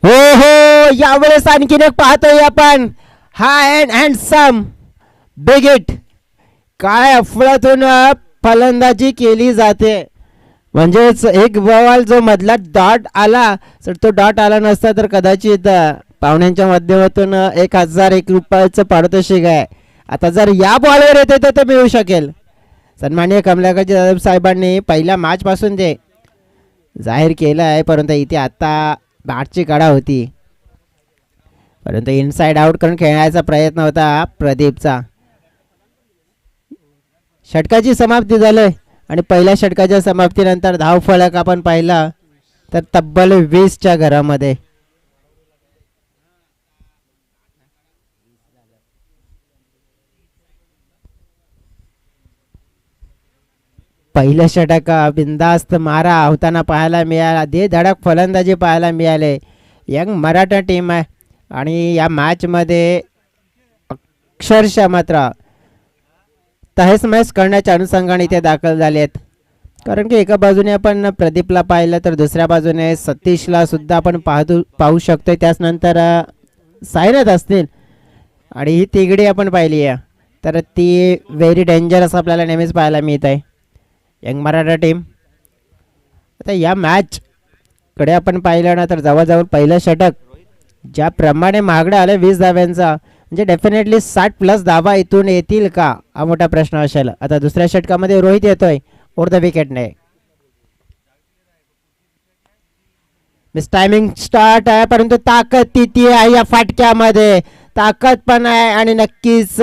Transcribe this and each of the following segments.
हो हो, यावेळेस आणखीन एक पाहतोय आपण. हाय अँड हँडसम बिग हिट. काय अफलातून फलंदाजी केली जाते. म्हणजेच एक बॉल जो मधला डॉट आला, तर तो डॉट आला नसता तर कदाचित पाहुण्यांच्या माध्यमातून 1001 रुपयाचं पारितोषिक आहे. आता जर या बॉलवर येते तर ते मिळू शकेल. सन्माननीय कमलाकर जाधव साहेबांनी पहिल्या मॅचपासून ते जाहीर केलं आहे, परंतु इथे आता बॅटची कडा होती, परंतु इनसाइड आउट करून खेळण्याचा प्रयत्न होता प्रदीपचा. षटकाची समाप्ती झाली आणि पहिल्या षटकाच्या समाप्तीनंतर धावफलक आपण पाहिला तर तब्बल 20च्या घरामध्ये. पहिलं षटक बिंदास्त मारा होताना पाहायला मिळाला. दे धडक फलंदाजी पाहायला मिळाले. यंग मराठा टीम आहे आणि या मॅचमध्ये अक्षरशः मात्र तहेस महेस करण्याच्या अनुषंगाने इथे दाखल झाले आहेत. कारण की एका बाजूने आपण प्रदीपला पाहिलं तर दुसऱ्या बाजूने सतीशला सुद्धा आपण पाहू शकतो. त्याचनंतर सायनाथ असतील आणि ही तिघडी आपण पाहिली आहे तर ती व्हेरी डेंजरस आपल्याला नेहमीच पाहायला मिळत आहे. यंग मराठा टीम आता या मॅचकडे आपण पाहिलं ना तर जवळजवळ पहिलं षटक ज्याप्रमाणे महागडं आलं 20 धाव्यांचा, म्हणजे डेफिनेटली 60+ धावा इथून येतील का हा मोठा प्रश्न असेल. आता दुसऱ्या षटकामध्ये रोहित येतोय ओर द विकेटने. मिस टायमिंग स्टार्ट आहे, परंतु ताकद तिथे आहे या फाटक्यामध्ये. ताकद पण आहे आणि नक्कीच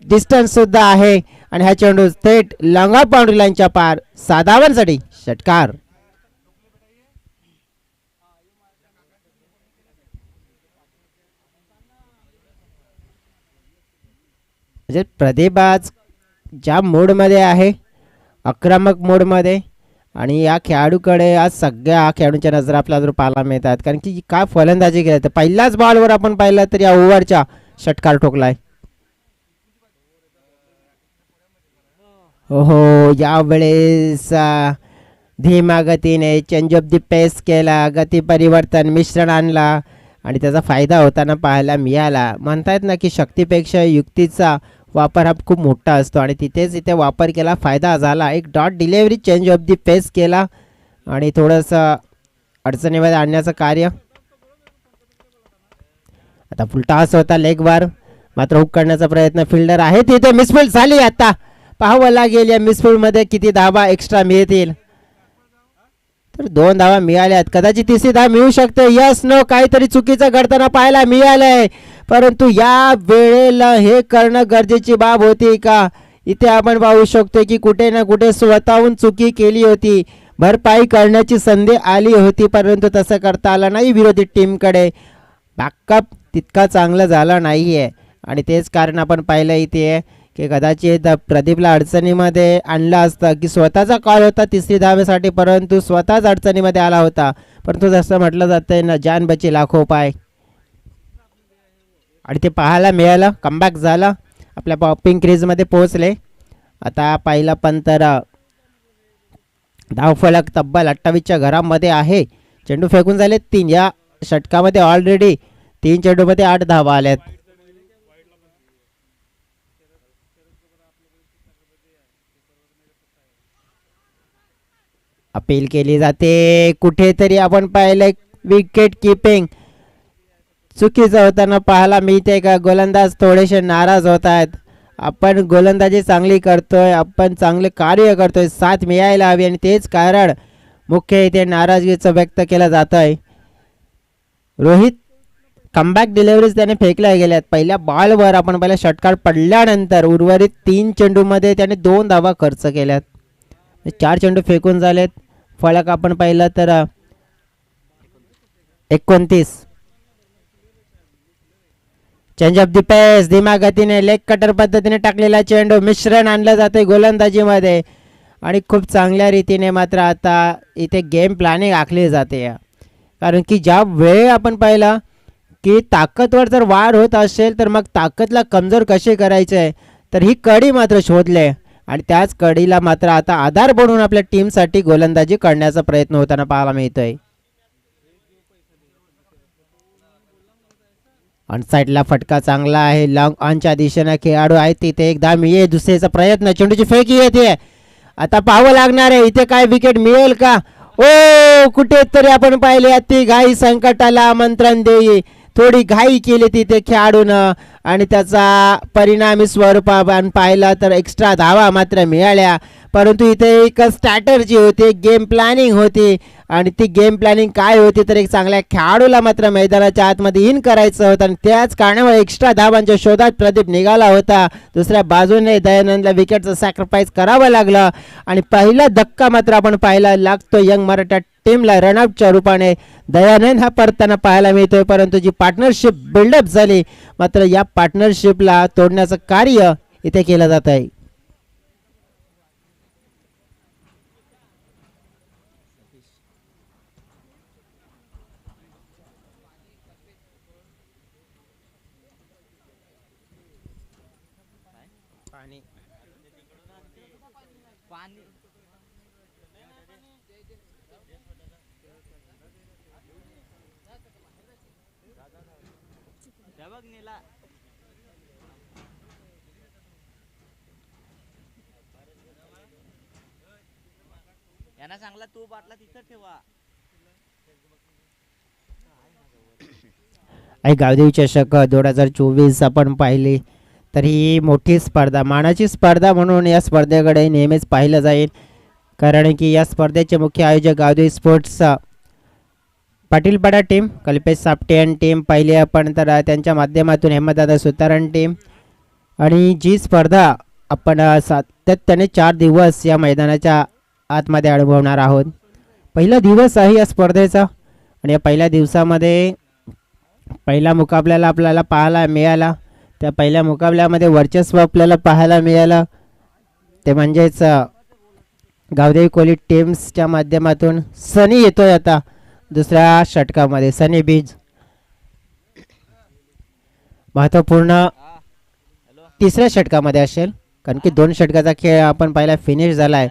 डिस्टन्स सुद्धा आहे आणि हा चेंडू थेट लॉंग ऑफ बाउंड्री लाईनच्या पार 6 धावांसाठी षटकार. म्हणजे प्रदीप आज ज्या मोडमध्ये आहे, आक्रमक मोडमध्ये, आणि या खेळाडूकडे आज सगळ्या खेळाडूंच्या नजर आपल्याला पाहायला मिळतात. कारण की काय फलंदाजी केली तर पहिल्याच बॉलवर आपण पाहिलं तर या ओव्हरच्या षटकार ठोकलाय. हो यावेळेस धीमा गतीने चेंज ऑफ दी पेस केला, गती परिवर्तन मिश्रण आणला आणि त्याचा फायदा होताना पाहायला मिळाला. म्हणतात ना की शक्तीपेक्षा युक्तीचा वापर हा खूप मोठा असतो आणि तिथेच इथे वापर केला, फायदा झाला. एक dot delivery change of the pace केला आणि थोडंसं अडचणीमध्ये आणण्याचं कार्य. आता फुलटास होता लेग बार, मात्र हुक करण्याचा प्रयत्न फिल्डर आहे तिथे. मिसफील्ड झाली. आता पाहावं लागेल या मिसफील्डमध्ये किती धावा एक्स्ट्रा मिळतील. तर 2 धावा मिळाल्यात, कदाचित तिसरी धाव मिळू शकते. यस नो काहीतरी चुकीचं घडताना पाहायला मिळालंय, परंतु या वेळेला हे करणं गरजेची बाब होती का. इथे आपण पाहू शकतो की कुठे ना कुठे स्वतःहून चुकी केली होती, भरपाई करण्याची संधी आली होती, परंतु तसं करता आलं नाही विरोधी टीमकडे. बॅकअप तितका चांगला झाला नाही आहे आणि तेच कारण आपण पाहिलं इथे की कदाचित प्रदीपला अडचणीमध्ये आणलं असतं की स्वतःचा कॉल होता तिसरी धावेसाठी, परंतु स्वतःच अडचणीमध्ये आला होता. परंतु जसं म्हटलं जातं ना, जान बची लाखो पाय, आणि ते पाहायला मिळालं. कमबॅक झालं, आपल्या पॉपिंग क्रीजमध्ये पोहोचले. आता पहिला पंतर धावफलक तब्बल 28च्या घरामध्ये आहे. चेंडू फेकून झाले 3. या षटकामध्ये ऑलरेडी 3 चेंडूमध्ये 8 धावा आल्यात. अपील केली जाते. कुठेतरी आपण पाहिलं विकेट किपिंग चुकीचं होताना पाहायला मिळते का. गोलंदाज थोडेसे नाराज होत आहेत. आपण गोलंदाजी चांगली करतोय, आपण चांगले कार्य करतोय, साथ मिळायला हवी आणि तेच कारण मुख्य इथे नाराजगीचं व्यक्त केलं जात आहे. रोहित कमबॅक डिलिव्हरीज त्याने फेकल्या गेल्यात. पहिल्या बॉलवर आपण पहिला षटकार पडल्यानंतर उर्वरित 3 चेंडूमध्ये त्याने 2 धावा खर्च केल्यात. 4 चेंडू फेकून झालेत. फलक आपण पाहिलं तर 29. चेंज ऑफ दी पेस, धीमा गतीने लेग कटर पद्धतीने टाकलेला चेंडू मिश्रण आणलं जाते गोलंदाजीमध्ये आणि खूप चांगल्या रीतीने मात्र आता इथे गेम प्लॅनिंग आखली जाते. कारण की ज्या वेळ आपण पाहिला की ताकदवर जर वार होत असेल तर मग ताकदला कमजोर कसे करायचे, तर ही कडी मात्र शोधले आणि त्याच कडीला मात्र आता आधार बनून आपल्या टीमसाठी गोलंदाजी करण्याचा प्रयत्न होताना पाहायला मिळतोय. ऑन साईडला फटका चांगला आहे. लॉंग ऑनच्या दिशेने खेळाडू आहेत तिथे एकदा मिळे दुसऱ्याचा प्रयत्न चेंडूची फेकी येते. आता पाहावं लागणार आहे इथे काय विकेट मिळेल का. ओ कुठेतरी आपण पाहिले अति घाई संकटाला आमंत्रण देई. थोडी घाई केली तिथे खेळाडूनं आणि त्याचा परिणामी स्वरूप आपण पाहिला तर एक्स्ट्रा धावा मात्र मिळाल्या. परंतु इथे एक स्ट्रॅटर्जी होती, गेम प्लॅनिंग होती आणि ती गेम प्लॅनिंग काय होती तर एक चांगल्या खेळाडूला मात्र मैदानाच्या आतमध्ये इन करायचं होतं आणि त्याच कारणामुळे एक्स्ट्रा धावांच्या शोधात प्रदीप निघाला होता. दुसऱ्या बाजूने दयानंदला विकेटचं सॅक्रिफाईस करावं लागलं आणि पहिला धक्का मात्र आपण पाहायला लागतो यंग मराठा टीमला रनआउटच्या रूपाने. दयानंद हा परताना पाहायला मिळतोय परंतु जी पार्टनरशिप बिल्डअप झाली मात्र या पार्टनरशिपला तोडण्याचं कार्य इथे केलं जात आहे. यांना सांगला तू बाटला तिथं ठेवा. गावदेवी चषक 2024 आपण पाहिली तर ही मोठी स्पर्धा मानाची स्पर्धा म्हणून या स्पर्धेकडे नेहमीच पाहिलं जाईल कारण की या स्पर्धेचे मुख्य आयोजक गावदेवी स्पोर्ट्स पाटीलपाडा टीम, कल्पेश सापटे आणि टीम पाहिली आपण तर त्यांच्या माध्यमातून हेमदादा सुतारण टीम. आणि जी स्पर्धा आपण सातत्याने 4 दिवस या मैदानाच्या आतमध्ये अनुभवणार आहोत. पहिला दिवस आहे या स्पर्धेचा आणि या पहिल्या दिवसामध्ये पहिला मुकाबल्याला आपल्याला पाहायला मिळाला. त्या पहिल्या मुकाबल्यामध्ये वर्चस्व आपल्याला पाहायला मिळालं ते म्हणजेच गावदेवी कोली टीम्सच्या माध्यमातून सनी येतोय आता दुसऱ्या षटकामध्ये. सनी बीज महत्त्वपूर्ण तिसऱ्या षटकामध्ये असेल कारण की 2 षटकाचा खेळ आपण पाहिला फिनिश झाला आहे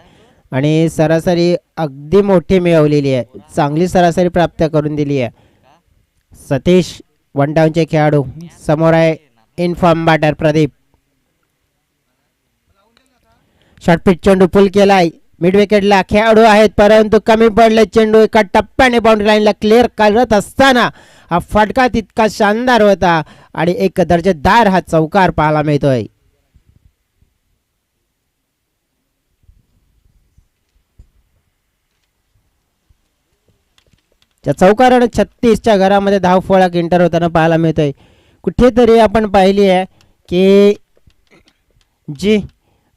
आणि सरासरी अगदी मोठी मिळवलेली आहे, चांगली सरासरी प्राप्त करून दिली आहे. सतीश वन डाऊनचे खेळाडू समोर आहे इनफॉर्म बॅटर प्रदीप. शॉर्टपिच चेंडू पुल केलाय मिड विकेटला खेळाडू आहेत परंतु कमी पडले चेंडू एका टप्प्याने बाउंड्री लाईनला क्लिअर करत असताना हा फटका तितका शानदार होता आणि एक दर्जेदार हा चौकार पाहायला मिळतोय. त्या चौकाराने 36च्या घरामध्ये धावफळक एंटर होताना पाहायला मिळतोय. कुठेतरी आपण पाहिली आहे की जी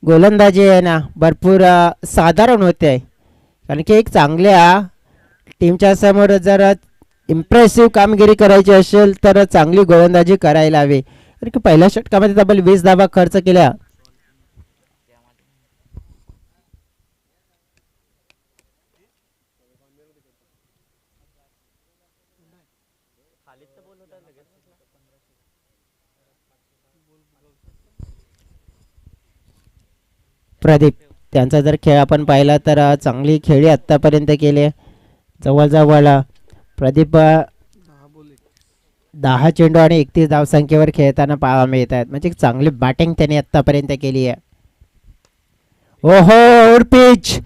गोलंदाजी आहे ना भरपूर साधारण होते कारण की एक चांगल्या टीमच्या समोर जर इम्प्रेसिव्ह कामगिरी करायची असेल तर चांगली गोलंदाजी करायला हवी. कारण की पहिल्या षटकामध्ये तब्बल 20 धावा खर्च केल्या. प्रदीप त्यांचा जर खेळ आपण पाहिला तर चांगली खेळी आत्तापर्यंत केली. जवळजवळ प्रदीप 10 चेंडू आणि 31 धावसंख्येवर खेळताना पाहायला मिळत आहेत म्हणजे चांगली बॅटिंग त्याने आत्तापर्यंत केली आहे. ओहो पिच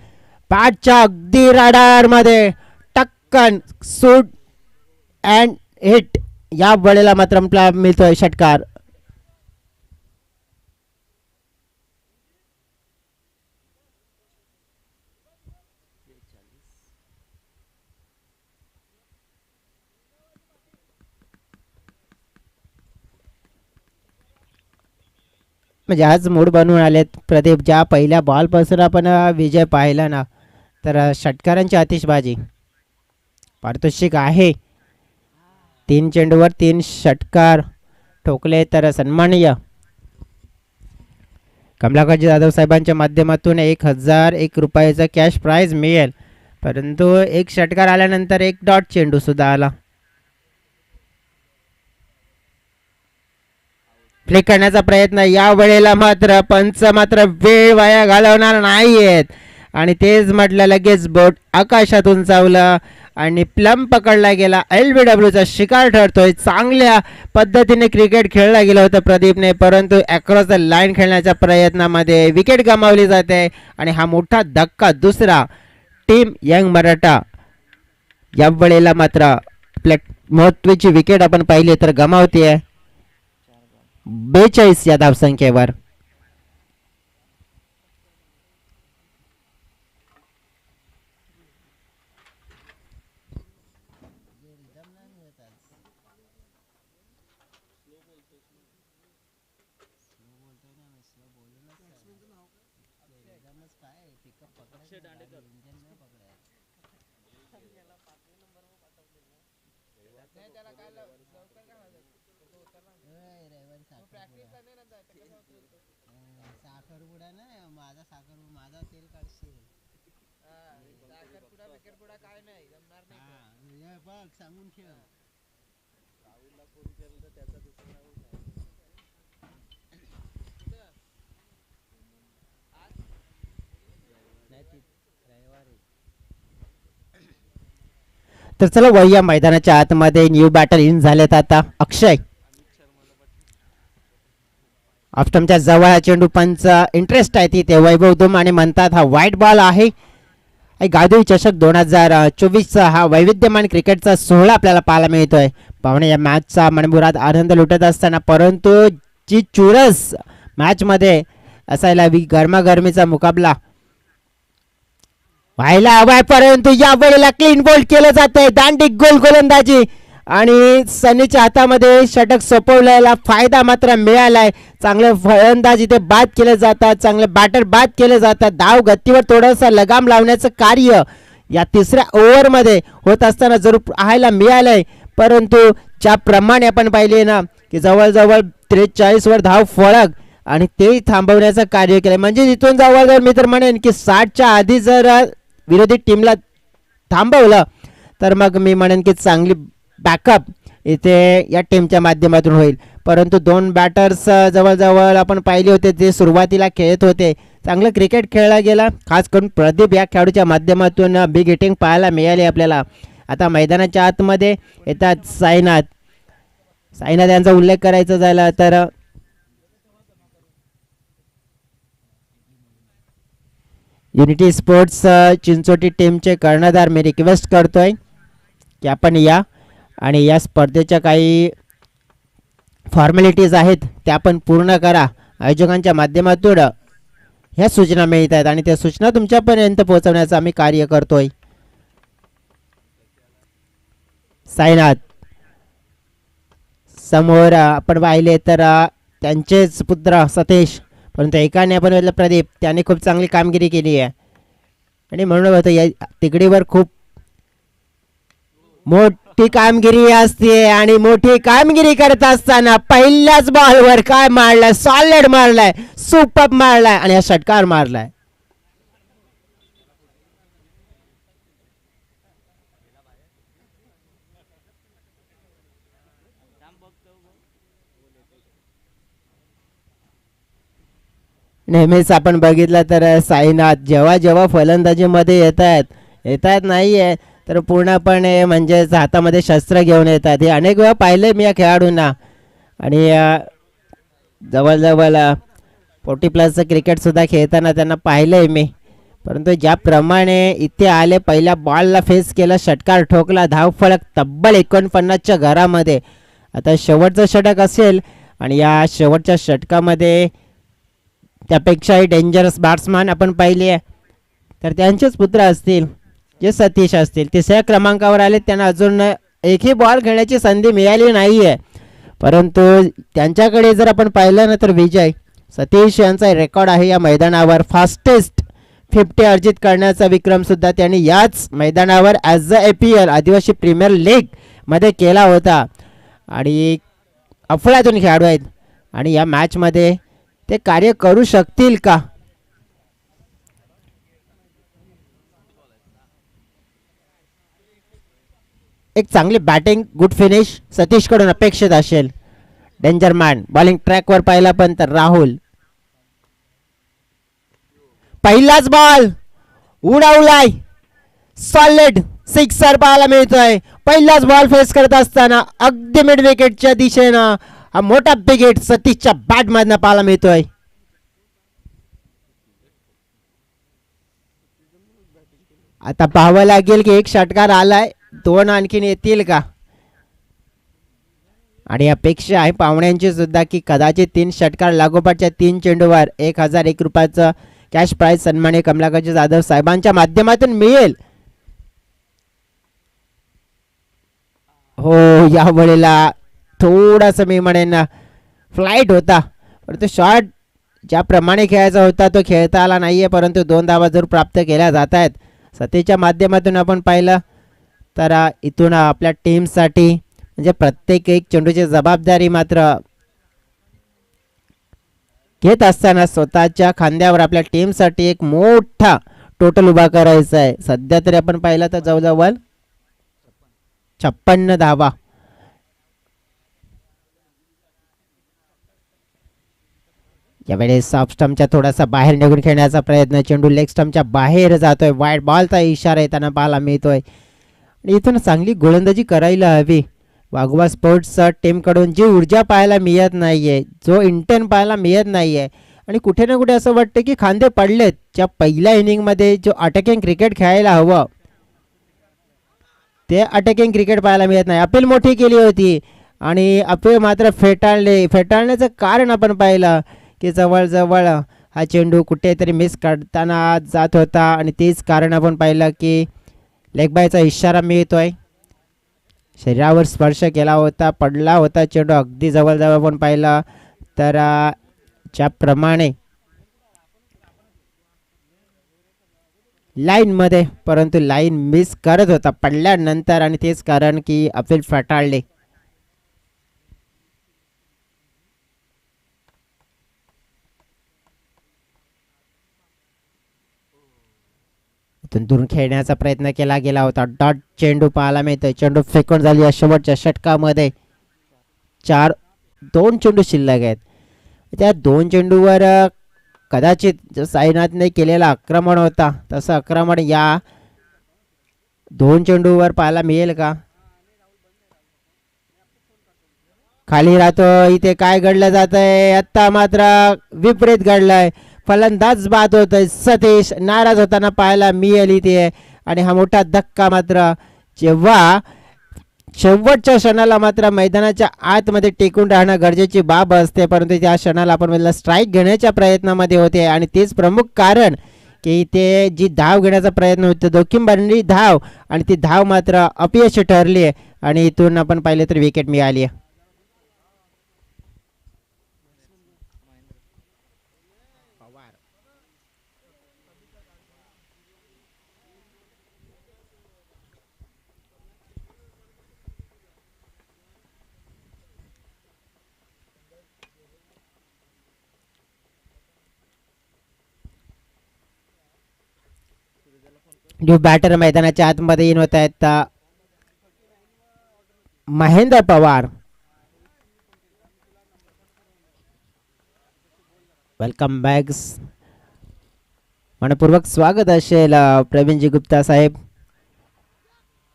पॅचच्या अगदी रडारमध्ये टक्कन सूट अँड हिट या वेळेला मात्र आपल्याला मिळतोय षटकार. म्हणजे आज मूड बनवून आलेत प्रदीप. ज्या पहिल्या बॉलपासून आपण विजय पाहिला ना तर षटकारांची आतिषबाजी. पारितोषिक आहे 3 चेंडूवर 3 षटकार ठोकले तर सन्माननीय कमलाकरजी जाधव साहेबांच्या माध्यमातून 1001 रुपयाचा कॅश प्राइज मिळेल परंतु 1 षटकार आल्यानंतर 1 डॉट चेंडू सुद्धा आला. फ्लिक करण्याचा प्रयत्न, या वेळेला मात्र पंच मात्र वेळ वाया घालवणार नाहीयेत आणि तेच म्हटलं लगेच बोट आकाशातून चावलं आणि प्लम पकडला गेला. LBWचा शिकार ठरतोय. चांगल्या पद्धतीने क्रिकेट खेळला गेलं होतं प्रदीपने, परंतु अक्रॉस द लाईन खेळण्याच्या प्रयत्नामध्ये विकेट गमावली जाते आणि हा मोठा धक्का दुसरा टीम यंग मराठा या वेळेला मात्र आपल्या महत्वाची विकेट आपण पाहिली तर गमावते 42 या धावसंख्येवर. साखरपुडा ना माझा तेल काढशील साखरपुडा काय नाही जमणार नाही बघ सांगून ठेव. राहुलला फोन केला तर त्याचा दुसरा तर चला वय या मैदानाच्या आतमध्ये न्यू बॅटल इन झालेत. आता अक्षय ऑफस्टमच्या जवळ चेंडू पंच इंटरेस्ट आहे तिथे. वैभव दुम आणि म्हणतात हा व्हाईट बॉल आहे. गादी चषक 2024चा हा वैविध्यमान क्रिकेटचा सोहळा आपल्याला पाहायला मिळतोय. पाहुणे या मॅचचा मनमुराद आनंद लुटत असताना परंतु जी चुरस मॅचमध्ये असायला हवी, गरमागरमीचा मुकाबला व्हायला हवाय, परंतु या वेळेला क्लीन बोल्ड केलं जात आहे. दांडी गोल गोलंदाजी आणि सनीच्या हातामध्ये षटक सोपवल्याला फायदा मात्र मिळालाय. चांगले फलंदाज इथे बाद केले जातात, चांगले बॅटर बाद केले जातात. धाव गतीवर थोडासा लगाम लावण्याचं कार्य या तिसऱ्या ओव्हरमध्ये होत असताना जरूर पाहायला मिळालंय, परंतु ज्याप्रमाणे आपण पाहिले ना की जवळजवळ 43 वर धाव फळक आणि ते थांबवण्याचं कार्य केलं. म्हणजे इथून जवळजवळ मी तर म्हणेन की 60च्या आधी जर विरोधी टीमला थांबवलं तर मग मी म्हणेन की चांगली बॅकअप इथे या टीमच्या माध्यमातून होईल. परंतु दोन बॅटर्स जवळजवळ आपण पाहिले होते जे सुरुवातीला खेळत होते. चांगलं क्रिकेट खेळला गेला, खास करून प्रदीप या खेळाडूच्या माध्यमातून बिग हिटिंग पाहायला मिळाली आपल्याला. आता मैदानाच्या आतमध्ये येतात साईनाथ यांचा उल्लेख करायचा झाला तर युनिटी स्पोर्ट्स चिंचोटी टीमचे कर्णधार मी रिक्वेस्ट करतोय की आपण या आणि या स्पर्धेच्या काही फॉर्मॅलिटीज आहेत त्या आपण पूर्ण करा. आयोजकांच्या माध्यमातून ह्या सूचना मिळत आहेत आणि त्या सूचना तुमच्यापर्यंत पोहोचवण्याचं आम्ही कार्य करतोय. साईनाथ समोर आपण पाहिले तर त्यांचेच पुत्र सतीश, परंतु एकाने आपण बघितलं प्रदीप, त्याने खूप चांगली कामगिरी केली आहे आणि म्हणून होतं या तिकडीवर खूप मोठी कामगिरी असते आणि मोठी कामगिरी करत असताना पहिल्याच बॉलवर काय मारलाय, सॉलिड मारलाय, सुपर मारलाय आणि हा षटकार मारलाय. नेहमीच आपण बघितलं तर साईनाथ जेव्हा जेव्हा फलंदाजीमध्ये येतात नाहीये तर पूर्णपणे म्हणजेच हातामध्ये शस्त्र घेऊन येतात. हे अनेक वेळा पाहिले मी या खेळाडूंना आणि जवळजवळ 40+ क्रिकेटसुद्धा खेळताना त्यांना पाहिलं आहे मी. परंतु ज्याप्रमाणे इथे आले, पहिल्या बॉलला फेस केला, षटकार ठोकला, धावफलक तब्बल 49च्या घरामध्ये. आता शेवटचं षटक असेल आणि या शेवटच्या षटकामध्ये त्यापेक्षाही डेंजरस बॅट्समॅन आपण पाहिले आहे तर त्यांचेच पुत्र असतील जे सतीश असतील. तिसऱ्या क्रमांकावर आले, त्यांना अजून एकही बॉल खेळण्याची संधी मिळाली नाही आहे, परंतु त्यांच्याकडे जर आपण पाहिलं ना तर विजय सतीश यांचा रेकॉर्ड आहे या मैदानावर. फास्टेस्ट 50 अर्जित करण्याचा विक्रमसुद्धा त्यांनी याच मैदानावर ॲज अ APL आदिवासी प्रीमियर लीग मध्ये केला होता आणि अफलातून खेळाडू आहेत आणि या मॅचमध्ये ते कार्य करू शकतील का? एक चांगली बॅटिंग, गुड फिनिश सतीशकडून अपेक्षित असेल. डेंजर मॅन बॉलिंग ट्रॅकवर पाहिला पण तर राहुल पहिलाच बॉल उडवलाय सॉलिड सिक्सर पाहायला मिळतोय. पहिलाच बॉल फेस करत असताना अगदी मिड विकेटच्या दिशेनं हा मोठा बिगेट सतीशच्या बॅट मधनं पाहायला मिळतोय. आता पाहावं लागेल की एक षटकार आलाय, दोन आणखीन येतील का. आणि अपेक्षा आहे पाहुण्यांची सुद्धा की कदाचित 3 षटकार लागोपाठच्या 3 चेंडूवर 1001 रुपयाचं कॅश प्राइज सन्माननीय कमलाकर जाधव साहेबांच्या माध्यमातून मिळेल. हो या वेळेला थोडासा मी म्हणेन फ्लाईट होता, परंतु शॉट ज्याप्रमाणे खेळायचा होता तो खेळता आला नाहीये, परंतु 2 धावा जरूर प्राप्त केल्या जात आहेत. सतीच्या माध्यमातून आपण पाहिलं तर इथून आपल्या टीमसाठी म्हणजे प्रत्येक एक चेंडूची जबाबदारी मात्र घेत असताना स्वतःच्या खांद्यावर आपल्या टीमसाठी एक मोठा टोटल उभा करायचा आहे. सध्या तरी आपण पाहिलं तर जवळजवळ 56 धावा. यावेळेस ऑफ स्टंपच्या थोडासा बाहेर निघून खेळण्याचा प्रयत्न, चेंडू लेग स्टंपच्या बाहेर जातोय, वाईड बॉलचा इशारा येताना पाहायला मिळतोय. आणि इथून चांगली गोलंदाजी करायला हवी. वाघोबा स्पोर्ट्स टीमकडून जी ऊर्जा पाहायला मिळत नाहीये, जो इंटेंट पाहायला मिळत नाहीये आणि कुठे ना कुठे असं वाटतं की खांदे पडलेत. ज्या पहिल्या इनिंगमध्ये जो अटॅकिंग क्रिकेट खेळायला हवं ते अटॅकिंग क्रिकेट पाहायला मिळत नाही. अपील मोठी केली होती आणि अपील मात्र फेटाळण्याचं कारण आपण पाहिलं की जवळजवळ हा चेंडू कुठेतरी मिस करताना जात होता आणि तेच कारण आपण पाहिलं की लेग बायचा इशारा मिळतोय. शरीरावर स्पर्श केला होता, पडला होता चेंडू अगदी जवळजवळ आपण पाहिलं तर ज्याप्रमाणे लाईनमध्ये, परंतु लाईन मिस करत होता पडल्यानंतर आणि तेच कारण की अपील फेटाळले. दूर खेळण्याचा प्रयत्न केला गेला होता. डॉट चेंडू पाहायला मिळतोय. चेंडू फेकून झाली या शेवटच्या षटकामध्ये. 2 चेंडू शिल्लक आहेत. त्या 2 चेंडूवर कदाचित जो साईनाथने केलेला आक्रमण होता तसं आक्रमण या 2 चेंडूवर पाहायला मिळेल का. खाली राहतो. इथे काय घडलं जात आहे, आता मात्र विपरीत घडलंय. फलंदाज बाद होतोय. सतीश नाराज होताना पाहायला मिळेल इथे. आणि हा मोठा धक्का मात्र जेव्हा शेवटच्या क्षणाला मात्र मैदानाच्या आतमध्ये टेकून राहणं गरजेची बाब असते, परंतु त्या क्षणाला आपण म्हणलं स्ट्राईक घेण्याच्या प्रयत्नामध्ये होते आणि तेच प्रमुख कारण की ते जी धाव घेण्याचा प्रयत्न होतो दोखींबरणी धाव आणि ती धाव मात्र अपयशी ठरली आहे आणि इथून आपण पाहिलं तर विकेट मिळाली आहे. न्यू बॅटर मैदानाच्या आतमध्ये येऊन होत आहेत महेंद्र पवार. वेलकम बॅग्स मनपूर्वक स्वागत असेल प्रवीणजी गुप्ता साहेब.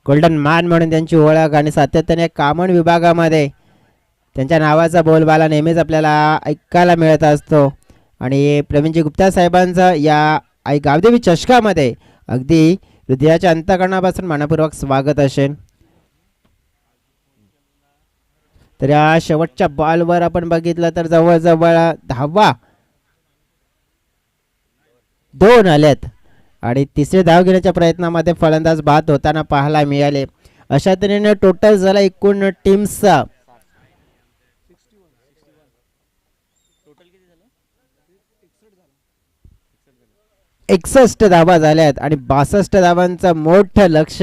गोल्डन मॅन म्हणून त्यांची ओळख आणि सातत्याने कामन विभागामध्ये त्यांच्या नावाचा बोलबाला नेहमीच आपल्याला ऐकायला मिळत असतो. आणि प्रवीणजी गुप्ता साहेबांचं या आई गावदेवी चषकामध्ये अगदी हृदयाच्या अंतःकरणापासून मनपूर्वक स्वागत असेल. तर या शेवटच्या बॉलवर आपण बघितलं तर जवळजवळ धावा 2 आल्यात आणि तिसरे धाव घेण्याच्या प्रयत्नामध्ये फलंदाज बाद होताना पाहायला मिळाले. अशा तऱ्हेने टोटल झाला एकूण टीमचा 61 धावा झाल्यात आणि 62 धावांचं मोठं लक्ष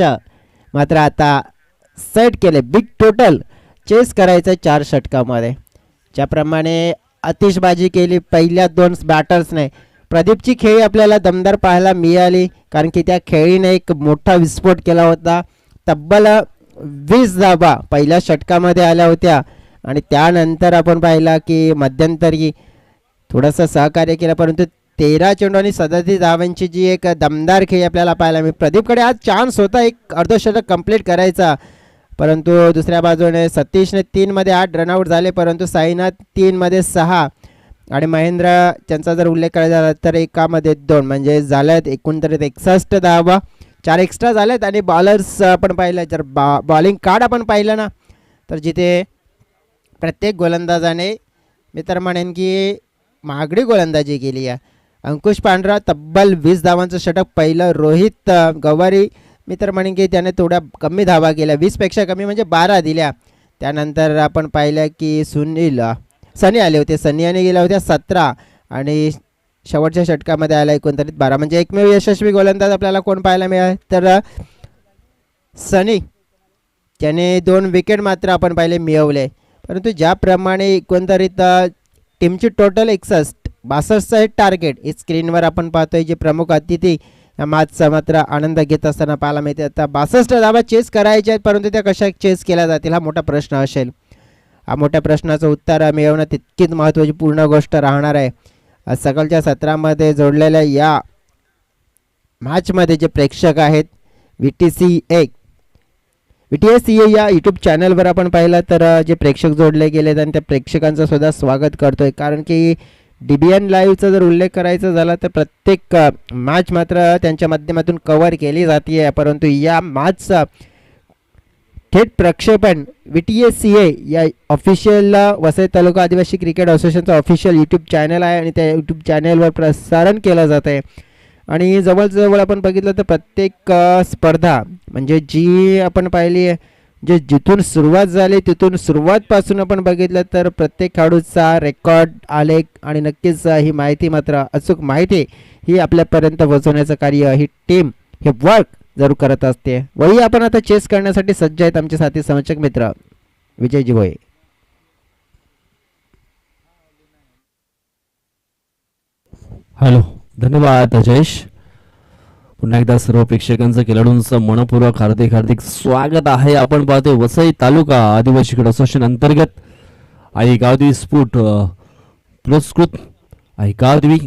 मात्र आता सेट केले. बिग टोटल चेस करायचं 4 षटकामध्ये. ज्याप्रमाणे आतिषबाजी केली पहिल्या 2 बॅटर्सने. प्रदीपची खेळी आपल्याला दमदार पाहायला मिळाली कारण की त्या खेळीने एक मोठा विस्फोट केला होता. तब्बल 20 धावा पहिल्या षटकामध्ये आल्या होत्या आणि त्यानंतर आपण पाहिला की मध्यंतरी थोडंसं सहकार्य केलं, परंतु 13 चेंडू आणि 37 धावांची जी एक दमदार खेळी आपल्याला पाहायला मिळते. प्रदीपकडे आज चान्स होता एक अर्धशतक कंप्लीट करायचा, परंतु दुसऱ्या बाजूने सतीशने 3मध्ये 8 रनआउट झाले, परंतु साईनाथ 3मध्ये 6 आणि महेंद्र त्यांचा जर उल्लेख करायचा झाला तर एकामध्ये 2 म्हणजे झाल्यात एकूणतरीत 61 धावा, 4 एक्स्ट्रा झाल्यात. आणि बॉलर्स आपण पाहिलं जर बॉलिंग कार्ड आपण पाहिलं ना तर जिथे प्रत्येक गोलंदाजाने मी तर म्हणेन की महागडी गोलंदाजी केली आहे. अंकुश पांढरा तब्बल 20 धावांचं षटक पहिलं. रोहित गवारी मी तर म्हणेन की त्याने थोड्या कमी धावा केल्या, 20पेक्षा कमी म्हणजे 12 दिल्या. त्यानंतर आपण पाहिलं की सनी आले होते, सनी याने गेल्या होत्या 17 आणि शेवटच्या षटकामध्ये आला एकूणतरीत 12. म्हणजे एकमेव यशस्वी गोलंदाज आपल्याला कोण पाहायला मिळाला तर सनी, त्याने 2 विकेट मात्र आपण पाहिले मिळवले. परंतु ज्याप्रमाणे एकंदरीत टीमची टोटल 62चं हे टार्गेट हे स्क्रीनवर आपण पाहतोय, जे प्रमुख अतिथी या मॅचचा मात्र आनंद घेत असताना पाहायला मिळते. आता 62 धावा चेस करायच्या आहेत, परंतु त्या कशा चेस केल्या जातील हा मोठा प्रश्न असेल. हा मोठ्या प्रश्नाचं उत्तर मिळवणं तितकीच महत्त्वाची पूर्ण गोष्ट राहणार आहे. आज सकाळच्या सत्रामध्ये जोडलेल्या या मॅचमध्ये जे प्रेक्षक आहेत VTCA या यूट्यूब चॅनलवर आपण पाहिलं तर जे प्रेक्षक जोडले गेलेत आणि त्या प्रेक्षकांचं सुद्धा स्वागत करतोय, कारण की DBN लाईव्हचा जर उल्लेख करायचा झाला तर प्रत्येक मॅच मात्र त्यांच्या माध्यमातून कव्हर केली जाते, परंतु या मॅचचा थेट प्रक्षेपण VTCA या ऑफिशियल वसई तालुका आदिवासी क्रिकेट असोसिएशनचा ऑफिशियल यूट्यूब चॅनल आहे आणि त्या यूट्यूब चॅनलवर प्रसारण केलं जात आहे. आणि जवळजवळ आपण बघितलं तर प्रत्येक स्पर्धा म्हणजे जी आपण पाहिली आहे, जे जिथून सुरुवात झाली तिथून सुरुवातपासून आपण बघितलं तर प्रत्येक खेळाडूचा रेकॉर्ड, आलेख आणि नक्कीच ही माहिती मात्र अचूक माहिती ही आपल्यापर्यंत पोहोचवण्याचं कार्य ही टीम हे वर्क जरूर करत असते. वही आपण आता चेस करण्यासाठी सज्ज आहेत आमचे साथी समचक मित्र विजयजी भोये. हॅलो, धन्यवाद जयेश. पुन्हा एकदा सर्व प्रेक्षकांचं खेळाडूंचं मनपूर्वक हार्दिक स्वागत आहे. आपण पाहतोय वसई तालुका आदिवासी क्रीडा असोसिएशन अंतर्गत आई गावदेवी स्फोट पुरस्कृत आई गावदेवी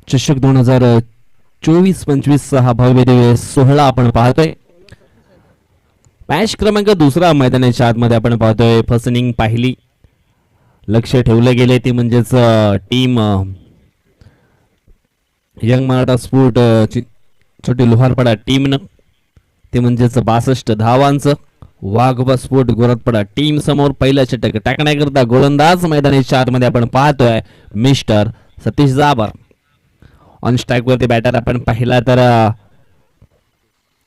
चषक 2024-25 हा भव्य दिव्य सोहळा आपण पाहतोय. मॅच क्रमांक 2 मैदानाच्या आतमध्ये आपण पाहतोय फर्स्ट इनिंग पाहिली. लक्ष ठेवले गेले ते म्हणजेच टीम यंग मराठा स्पोर्ट छोटी लोहारपाडा टीमनं ते म्हणजेच 62 धावांचं. वाघोबा स्पोर्ट गोरखपाडा टीम समोर पहिलं षटक टाकण्याकरता गोलंदाज मैदानाच्या आतमध्ये आपण पाहतोय mister Satish Jabar. On strike वरती बॅटर आपण पाहिला तर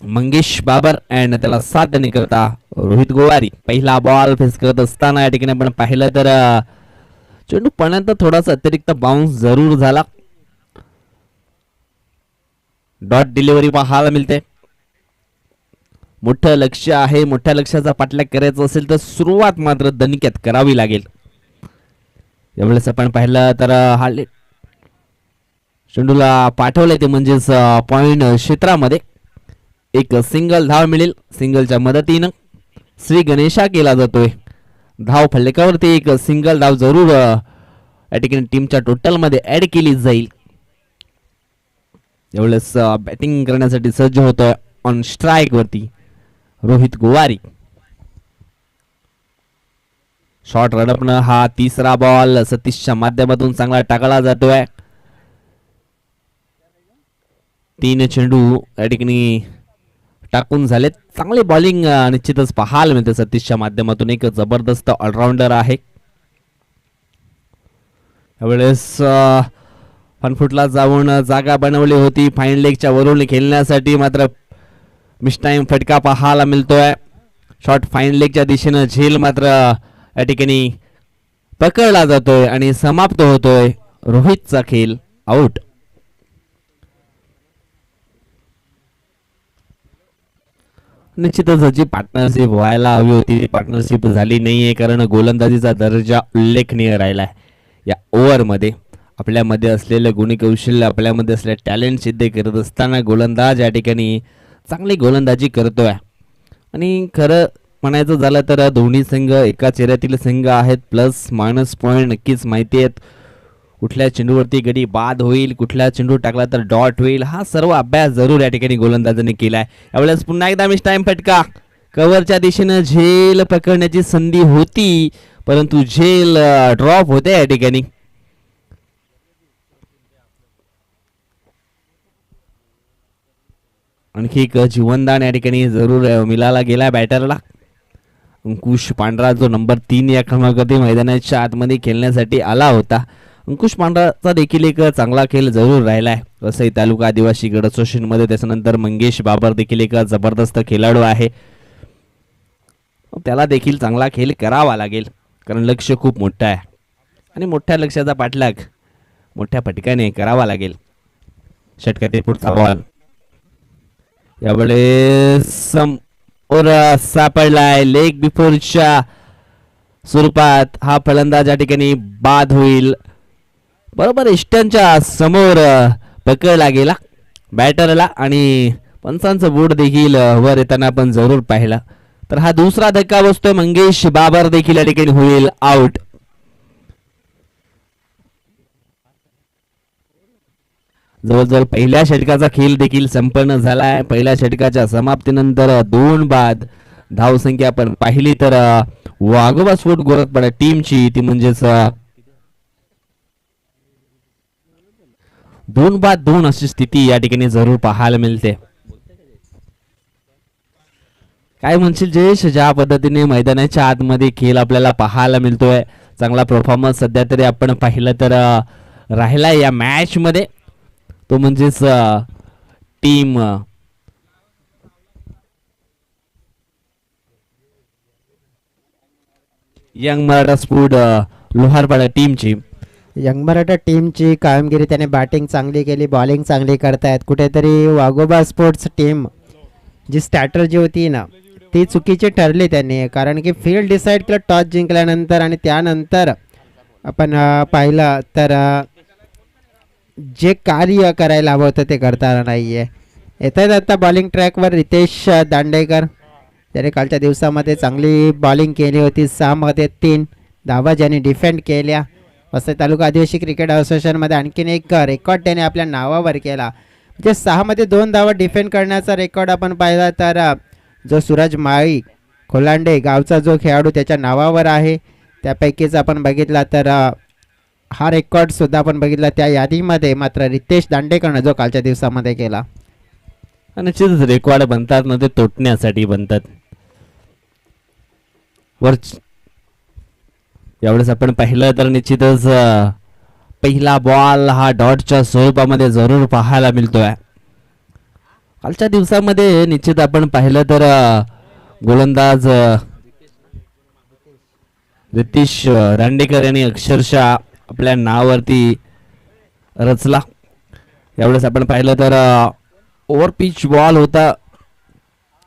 मंगेश बाबर अँड त्याला साथ देण्याकरता रोहित गोवारी. पहिला बॉल फेस करत असताना या ठिकाणी आपण पाहिलं तर चेंडू पर्यंत थोडासा अतिरिक्त बाउन्स जरूर झाला. डॉट डिलिव्हरी पाहायला मिळते. मोठं लक्ष आहे, मोठ्या लक्ष्याचा पाठलाग करायचा असेल तर सुरुवात मात्र दणक्यात करावी लागेल. यावेळेस आपण पाहिलं तर हार्ले चेंडूला पाठवले ते म्हणजेच पॉइंट क्षेत्रामध्ये एक सिंगल धाव मिळेल. सिंगलच्या मदतीनं श्री गणेशा केला जातोय. धाव फलकावरती एक सिंगल धाव जरूर या ठिकाणी टीमच्या टोटल मध्ये ऍड केली जाईल. यावेळेस बॅटिंग करण्यासाठी सज्ज होतोय ऑन स्ट्राईक वरती रोहित गोवारी. शॉर्ट रनअपनं हा 3रा बॉल सतीशच्या माध्यमातून चांगला टाकला जातोय. 3 चेंडू या ठिकाणी टाकून झाले. चांगली बॉलिंग निश्चितच पाहायला मिळते सतीशच्या माध्यमातून. एक जबरदस्त ऑलराऊंडर आहे. यावेळेस फनफुटला जाऊन जागा बनवली होती फाईन लेगच्या वरून खेळण्यासाठी, मात्र मिस टाइम फटका पाहायला मिळतोय. शॉट फाईन लेगच्या दिशेनं झेल मात्र या ठिकाणी पकडला जातोय आणि समाप्त होतोय. रोहितचा खेळ आउट. निश्चितच जी पार्टनरशिप व्हायला हवी होती ती पार्टनरशिप झाली नाहीये, कारण गोलंदाजीचा दर्जा उल्लेखनीय राहिला. या ओव्हरमध्ये आपल्यामध्ये असलेलं गुणी कौशल्य, आपल्यामध्ये असलेलं टॅलेंट सिद्ध करत असताना गोलंदाज या ठिकाणी चांगली गोलंदाजी करतोय. आणि खरं म्हणायचं झालं तर दोन्ही संघ एका चेहऱ्यातील संघ आहेत. प्लस मायनस पॉईंट नक्कीच माहिती आहेत. कुठल्या चेंडूवरती गडी बाद होईल, कुठल्या चेंडू टाकला तर डॉट होईल, हा सर्व अभ्यास जरूर या ठिकाणी गोलंदाजांनी केलाय. यावेळेस पुन्हा एकदा मिस टाइम फटका. कव्हरच्या दिशेनं झेल पकडण्याची संधी होती, परंतु झेल ड्रॉप होते या ठिकाणी. आणखी एक जीवनदान या ठिकाणी जरूर मिळाला गेला बॅटरला. अंकुश पांढरा जो नंबर 3 या क्रमांकावरती मैदानाच्या आतमध्ये खेळण्यासाठी आला होता. अंकुश पांढराचा देखील एक चांगला खेळ जरूर राहिलाय. वसई तालुका आदिवासी गट असोसिएशनमध्ये. त्याच्यानंतर मंगेश बाबर देखील एक जबरदस्त खेळाडू आहे. त्याला देखील चांगला खेळ करावा लागेल, कारण लक्ष खूप मोठं आहे आणि मोठ्या लक्ष्याचा पाठलाग मोठ्या फटक्याने करावा लागेल. षटकातील पुढचा बॉल यावेळेस समोर सापडलाय. लेग बिफोरच्या स्वरूपात हा फलंदाज या ठिकाणी बाद होईल. बरोबर इष्टांच्या समोर पकडला गेला बॅटरला आणि पंचांचं बोट देखील वर येताना आपण जरूर पाहिला. तर हा दुसरा धक्का बसतोय. मंगेश बाबर देखील या ठिकाणी होईल आउट. जवळजवळ पहिल्या षटकाचा खेळ देखील संपन्न झालाय. पहिल्या षटकाच्या समाप्तीनंतर 2 बाद धावसंख्या आपण पाहिली तर वाघोबा स्पोर्ट गोरखपाडा टीमची ती म्हणजेच 2 बाद 2 अशी स्थिती या ठिकाणी जरूर पाहायला मिळते. काय म्हणशील जयेश, ज्या पद्धतीने मैदानाच्या आतमध्ये खेळ आपल्याला पाहायला मिळतोय, चांगला परफॉर्मन्स सध्या तरी आपण पाहिलं तर राहिला या मॅच मध्ये, तो म्हणजेच टीम यंग मराठा स्पोर्ट लोहारपाडा टीमची. यंग मराठा टीमची कामगिरी, त्याने बॅटिंग चांगली केली, बॉलिंग चांगली करतायत. कुठेतरी वाघोबा स्पोर्ट्स टीम जी स्ट्रॅटर्जी होती ना ती चुकीची ठरली त्यांनी, कारण की फील्ड डिसाईड केलं टॉस जिंकल्यानंतर आणि त्यानंतर आपण पाहिलं तर जे कार्य करायला हवं होतं ते करता नाही आहे. येत आहेत आता बॉलिंग ट्रॅकवर रितेश दांडेकर. त्याने कालच्या दिवसामध्ये चांगली बॉलिंग केली होती. 6 मध्ये 3 धावा ज्यांनी डिफेंड केल्या. वसई तालुका आदिवासी क्रिकेट असोसिएशनमध्ये आणखीन एक रेकॉर्ड त्याने आपल्या नावावर केला. म्हणजे 6 मध्ये 2 धावा डिफेंड करण्याचा रेकॉर्ड आपण पाहिला तर जो सूरज माळी खोलांडे गावचा जो खेळाडू त्याच्या नावावर आहे. त्यापैकीच आपण बघितला तर हा रेकॉर्डसुद्धा आपण बघितला त्या यादीमध्ये मात्र रितेश दांडेकरनं जो कालच्या दिवसामध्ये केला. निश्चितच रेकॉर्ड बनतात ना ते तोडण्यासाठी बनतात. यावेळेस आपण पाहिलं तर निश्चितच पहिला बॉल हा डॉटच्या स्वरूपामध्ये जरूर पाहायला मिळतोय. कालच्या दिवसामध्ये निश्चित आपण पाहिलं तर गोलंदाज रितेश दांडेकर यांनी अक्षरशः आपल्या नावावरती रचला. यावेळेस आपण पाहिलं तर ओव्हर पिच बॉल होता,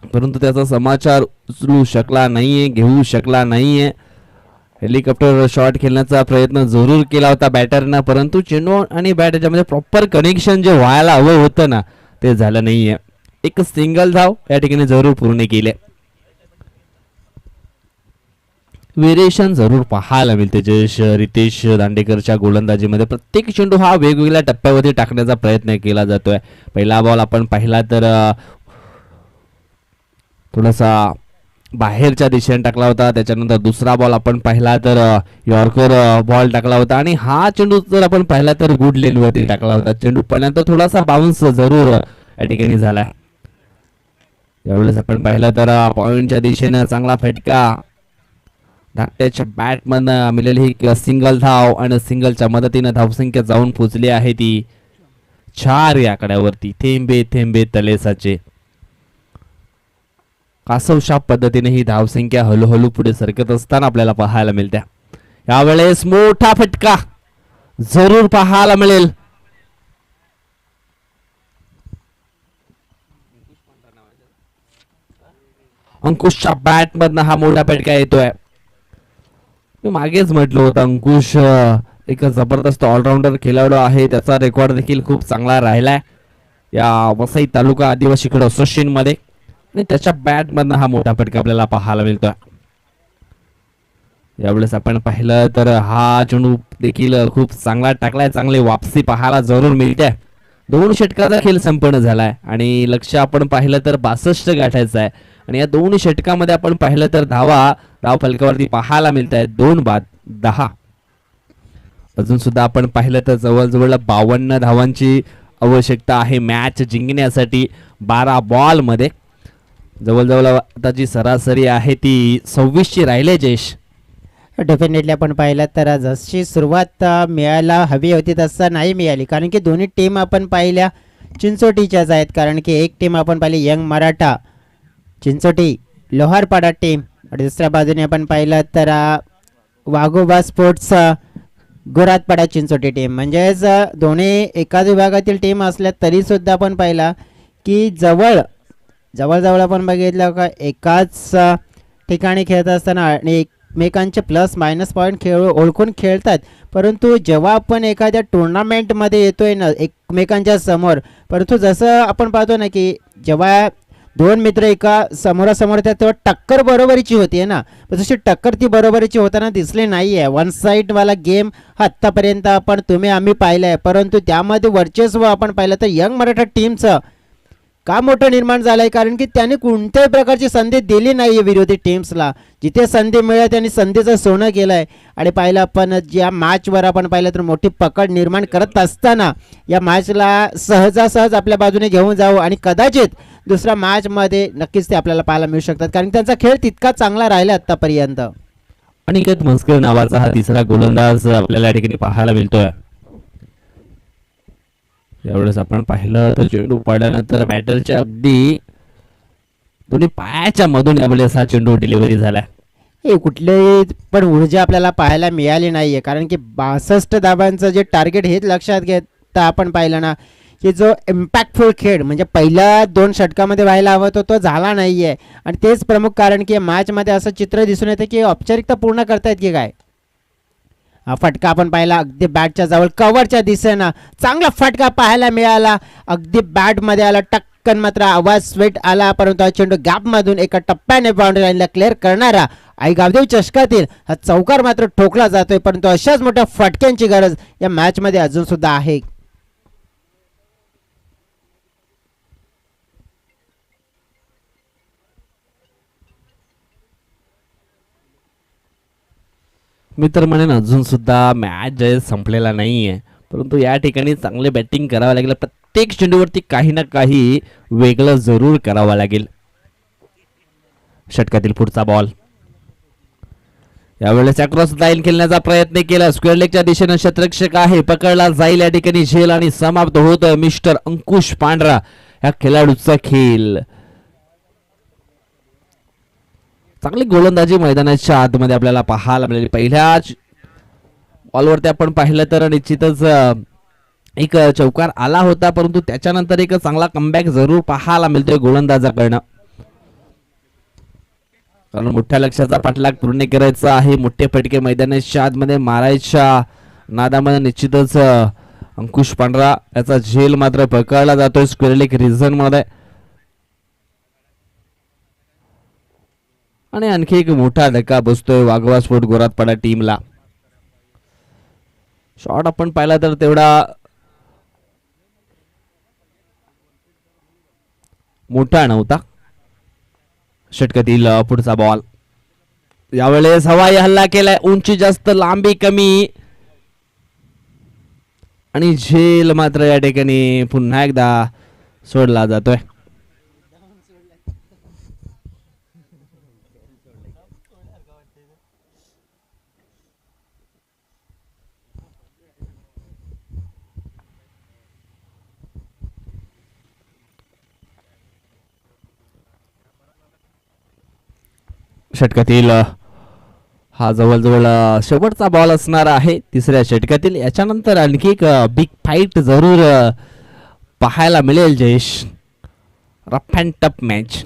परंतु त्याचा समाचार उचलू शकला नाहीये, घेऊ शकला नाहीये. हेलिकॉप्टर शॉट खेळण्याचा प्रयत्न जरूर केला होता बॅटरनं, परंतु चेंडू आणि बॅट याच्यामध्ये प्रॉपर कनेक्शन जे व्हायला हवं होतं ना ते झालं नाहीये. एक सिंगल धाव या ठिकाणी जरूर पूर्ण केले. व्हेरिएशन जरूर पाहायला मिळते जयेश रितेश दांडेकरच्या गोलंदाजीमध्ये. प्रत्येक चेंडू हा वेगवेगळ्या टप्प्यावरती टाकण्याचा प्रयत्न केला जातोय. पहिला बॉल आपण पाहिला तर थोडासा बाहेरच्या दिशेने टाकला होता. त्याच्यानंतर दुसरा बॉल आपण पाहिला तर यॉर्कर बॉल टाकला होता आणि हा चेंडू जर आपण पाहिला तर गुड लेनवरती टाकला होता. चेंडू पर्यंत थोडासा बाउन्स जरूर या ठिकाणी झाला. यावेळेस आपण पाहिलं तर पॉइंटच्या दिशेने चांगला फटका. धाकट्याच्या बॅटमधनं मिळालेली ही सिंगल धाव आणि सिंगलच्या मदतीने धावसंख्या जाऊन पोचली आहे ती 4 या आकड्यावरती. थेंबे थेंबे तलेसाचे. कासवशाप पद्धतीने ही धावसंख्या हळूहळू पुढे सरकत असताना आपल्याला पाहायला मिळत्या. यावेळेस मोठा फटका जरूर पाहायला मिळेल. अंकुशच्या बॅट मधनं हा मोठा फटका येतोय. मी मागेच म्हटलं होतं अंकुश एक जबरदस्त ऑलराऊंडर खेळाडू आहे. त्याचा रेकॉर्ड देखील खूप चांगला राहिलाय या वसई तालुका आदिवासी क्रीडा असोसिएशन मध्ये. आणि त्याच्या बॅट मधनं हा मोठा फटका आपल्याला पाहायला मिळतोय. यावेळेस आपण पाहिलं तर हा चेंडू देखील खूप चांगला टाकलाय, चांगली वापसी पाहायला जरूर मिळते. 2 षटकाचा खेळ संपन्न झालाय आणि लक्ष आपण पाहिलं तर 62 गाठायचं आहे आणि या 2 षटकामध्ये आपण पाहिलं तर धाव फलकावरती पाहायला मिळत आहेत 2 बाद 10. अजून सुद्धा आपण पाहिलं तर जवळजवळ 52 धावांची आवश्यकता आहे मॅच जिंकण्यासाठी 12 बॉल मध्ये. जवळजवळ आता जी सरासरी आहे ती 26ची राहिले जयेश. डेफिनेटली आपण पाहिलं तर जशी सुरुवात मिळायला हवी होती तसं नाही मिळाली, कारण की दोन्ही टीम आपण पाहिल्या चिंचोटीच्याच आहेत. कारण की एक टीम आपण पाहिली यंग मराठा चिंचोटी लोहारपाडा टीम आणि दुसऱ्या बाजूने आपण पाहिलं तर वाघोबा स्पोर्ट्स गोरातपाडा चिंचोटी टीम. म्हणजेच दोन्ही एकाच विभागातील टीम असल्या तरीसुद्धा आपण पाहिला की जवळजवळ आपण बघितलं का एकाच ठिकाणी खेळत असताना आणि एकमेकांचे प्लस मायनस पॉईंट ओळखून खेळतात. परंतु जेव्हा आपण एखाद्या टुर्नामेंटमध्ये येतोय ना एकमेकांच्या समोर, परंतु जसं आपण पाहतो ना की जेव्हा 2 मित्र एका समोरासमोर त्या तेव्हा टक्कर बरोबरीची होती ना, तशी टक्कर ती बरोबरीची होताना दिसली नाही आहे. वन साईडवाला गेम हा आत्तापर्यंत आम्ही पाहिला आहे, परंतु त्यामध्ये वर्चस्व आपण पाहिलं तर यंग मराठा टीमचं का मोठं निर्माण झालं आहे, कारण की त्याने कोणत्याही प्रकारची संधी दिली नाही आहे विरोधी टीम्सला. जिथे संधी मिळाली त्यांनी संधीचं सोनं केलं आहे. आणि पाहिलं आपण ज्या मॅचवर आपण पाहिलं तर मोठी पकड निर्माण करत असताना या मॅचला सहजासहज आपल्या बाजूने घेऊन जाऊ आणि कदाचित दुसऱ्या मॅचमध्ये नक्कीच ते आपल्याला पाहायला मिळू शकतात, कारण त्यांचा खेळ तितका चांगला राहिला आतापर्यंत. अनिकेत म्हस्कर नावाचा हा तिसरा गोलंदाज आपल्याला या ठिकाणी पाहायला मिळतोय. यावेळेस आपण पाहिलं तर चेंडू पडल्यानंतर बॅटरच्या अगदी दोन्ही पायाच्या मधून यावेळेस हा चेंडू डिलिव्हरी झाला. हे कुठलीही पण ऊर्जा आपल्याला पाहायला मिळाली नाही आहे, कारण की 62 धाबांचं जे टार्गेट हेच लक्षात घेता आपण पाहिलं ना की जो इम्पॅक्टफुल खेळ म्हणजे पहिल्या 2 षटकामध्ये व्हायला हवा तो झाला नाही आहे. आणि तेच प्रमुख कारण की मॅचमध्ये असं चित्र दिसून येतं की औपचारिकता पूर्ण करतायत की काय. हा फटका आपण पाहिला अगदी बॅटच्या जवळ कव्हरच्या दिशेनं चांगला फटका पाहायला मिळाला, अगदी बॅटमध्ये आला, टक्कन मात्र आवाज स्वेट आला, परंतु हा चेंडू गॅपमधून एका टप्प्याने बाउंड्री लाईनला क्लिअर करणारा आई गावदेव चषकातील हा चौकार मात्र ठोकला जातोय. परंतु अशाच मोठ्या फटक्यांची गरज या मॅचमध्ये अजून सुद्धा आहे. मित्र म्हणेन अजून सुद्धा मॅच जय संपलेला नाहीये, परंतु या ठिकाणी चांगले बॅटिंग करावं लागेल. प्रत्येक चेंडूवरती काही ना काही वेगळं जरूर करावं लागेल. षटकातील पुढचा बॉल यावेळेस अक्रॉस लाईन खेळण्याचा प्रयत्न केला. स्क्वेअर लेगच्या दिशेनं क्षेत्ररक्षक आहे, पकडला जाईल या ठिकाणी झेल आणि समाप्त होतोय मिस्टर अंकुश पांढरा या खेळाडूचा खेळ. चांगली गोलंदाजी मैदानाच्या आतमध्ये आपल्याला पाहायला मिळाली. पहिल्याच बॉलवरती आपण पाहिलं तर निश्चितच एक चौकार आला होता, परंतु त्याच्यानंतर एक चांगला कमबॅक जरूर पाहायला मिळतोय गोलंदाजाकडनं. कारण मोठ्या लक्ष्याचा पाठलाग पूर्ण करायचा आहे, मोठे फटके मैदानाच्या आतमध्ये मारायच्या नादामध्ये निश्चितच अंकुश पांढरा याचा झेल मात्र पकडला जातोय स्क्वेअर लेग रिजन मध्ये. आणि आणखी एक मोठा धक्का बसतोय वाघोबा स्पोर्ट गोरातपाडा टीमला. शॉट आपण पाहिला तर तेवढा मोठा नव्हता. षटकातील पुढचा बॉल यावेळेस हवाई हल्ला केलाय, उंची जास्त लांबी कमी आणि झेल मात्र या ठिकाणी पुन्हा एकदा सोडला जातोय. षटकातील हा जवळजवळ शेवटचा बॉल असणार आहे तिसऱ्या षटकातील. याच्यानंतर आणखी एक बिग फाईट जरूर पाहायला मिळेल Jayesh. Rough and tough match,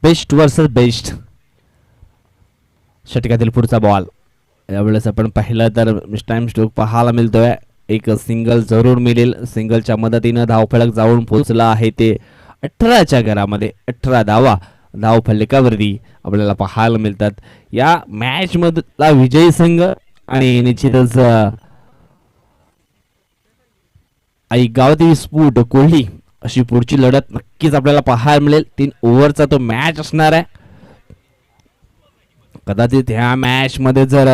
best versus best. षटकातील पुढचा बॉल यावेळेस आपण पाहिलं तर मिस्टाईम स्ट्रोक पाहायला मिळतोय. एक सिंगल जरूर मिळेल, सिंगलच्या मदतीनं धावफलक जाऊन पोहोचला आहे ते 18च्या घरामध्ये 18 धाव फलकावरती आपल्याला पाहायला मिळतात. या मॅच मधला विजयी संघ आणि निश्चितच आई गावदेवी स्फूट कोहली अशी पुढची लढत नक्कीच आपल्याला पाहायला मिळेल. 3 ओव्हरचा तो मॅच असणार आहे. कदाचित ह्या मॅच मध्ये जर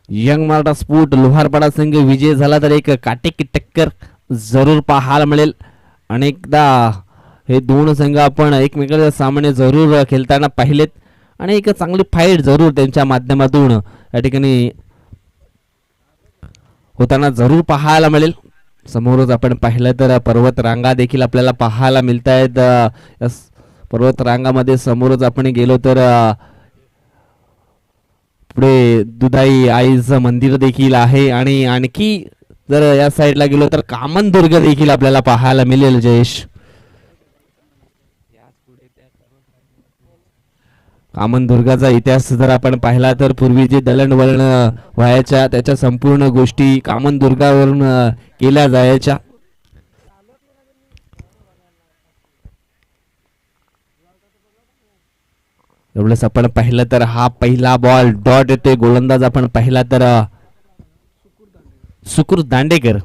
यंग मराठा स्फूट लोहारपाडा संघ विजय झाला तर एक काटेकी टक्कर जरूर पाहायला मिळेल. अनेकदा हे दोन संघ आपण एकमेकांचे सामने जरूर खेळताना पाहिलेत आणि एक चांगली फाईट जरूर त्यांच्या माध्यमातून या ठिकाणी होताना जरूर पाहायला मिळेल. समोरच आपण पाहिलं तर पर्वत रांगा देखील आपल्याला पाहायला मिळत आहेत. पर्वत रांगामध्ये समोरच आपण गेलो तर पुढे दुधाई आईचं मंदिर देखील आहे आणि आणखी जर या साईडला गेलो तर कामनदुर्ग देखील आपल्याला पाहायला मिळेल. जयेश, कामनदुर्गाचा इतिहास जर आपण पाहिला तर पूर्वी जे दळणवळण व्हायच्या त्याच्या संपूर्ण गोष्टी कामनदुर्गावरून केल्या जायच्या. एवढंच आपण पाहिलं तर हा पहिला बॉल डॉट येतोय. गोलंदाज आपण पाहिला तर सुकृत दांडेकर.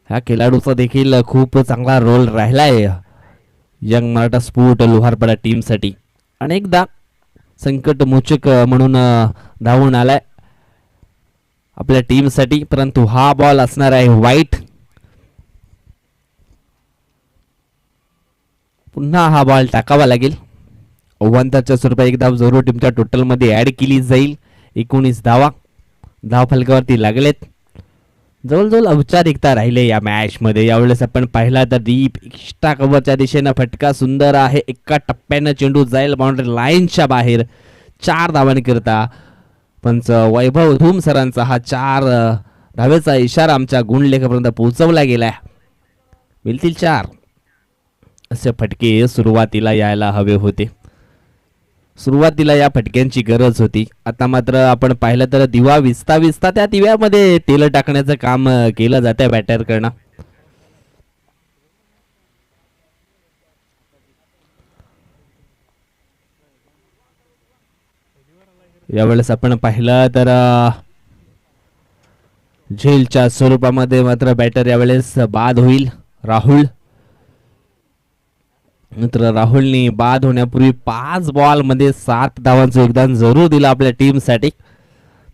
ह्या खेळाडूचा देखील खूप चांगला रोल राहिलाय यंग मराठा स्फूट लोहारपाडा टीम साठी. अनेकदा संकट मोचक म्हणून धावून आलाय आपल्या टीम साठी, परंतु हा बॉल असणार आहे वाईट. पुन्हा हा बॉल टाकावा लागेल. ओव्हांताच्या स्वरूपात एक धाव जरूर टीमच्या टोटल मध्ये ऍड केली जाईल. 19 धाव फलकावरती लागलेत. जवळजवळ औपचारिकता राहिले या मॅच मध्ये. यावेळेस आपण पाहिला तर दीप एक्स्ट्रा कव्हरच्या दिशेनं फटका सुंदर आहे. एका टप्प्यानं चेंडू जाईल बाउंड्री लाईनच्या बाहेर. 4 धावांकरता पंच वैभव धूम सरांचा हा 4 धावेचा इशारा आमच्या गुणलेखापर्यंत पोहोचवला गेलाय. मिळतील 4 असे फटके सुरुवातीला यायला हवे होते. सुरुवातीला या फटक्यांची गरज होती. आता मात्र आपण पाहिलं तर दिवा विजता त्या दिव्यामध्ये तेल टाकण्याचं काम केलं जातंय बॅटरकडनं. यावेळेस आपण पाहिलं तर झेलच्या स्वरूपामध्ये मात्र बॅटर यावेळेस बाद होईल राहुल. मित्र राहुलनी बाद होण्यापूर्वी 5 बॉल मध्ये 7 धावांचं योगदान जरूर दिलं आपल्या टीम साठी.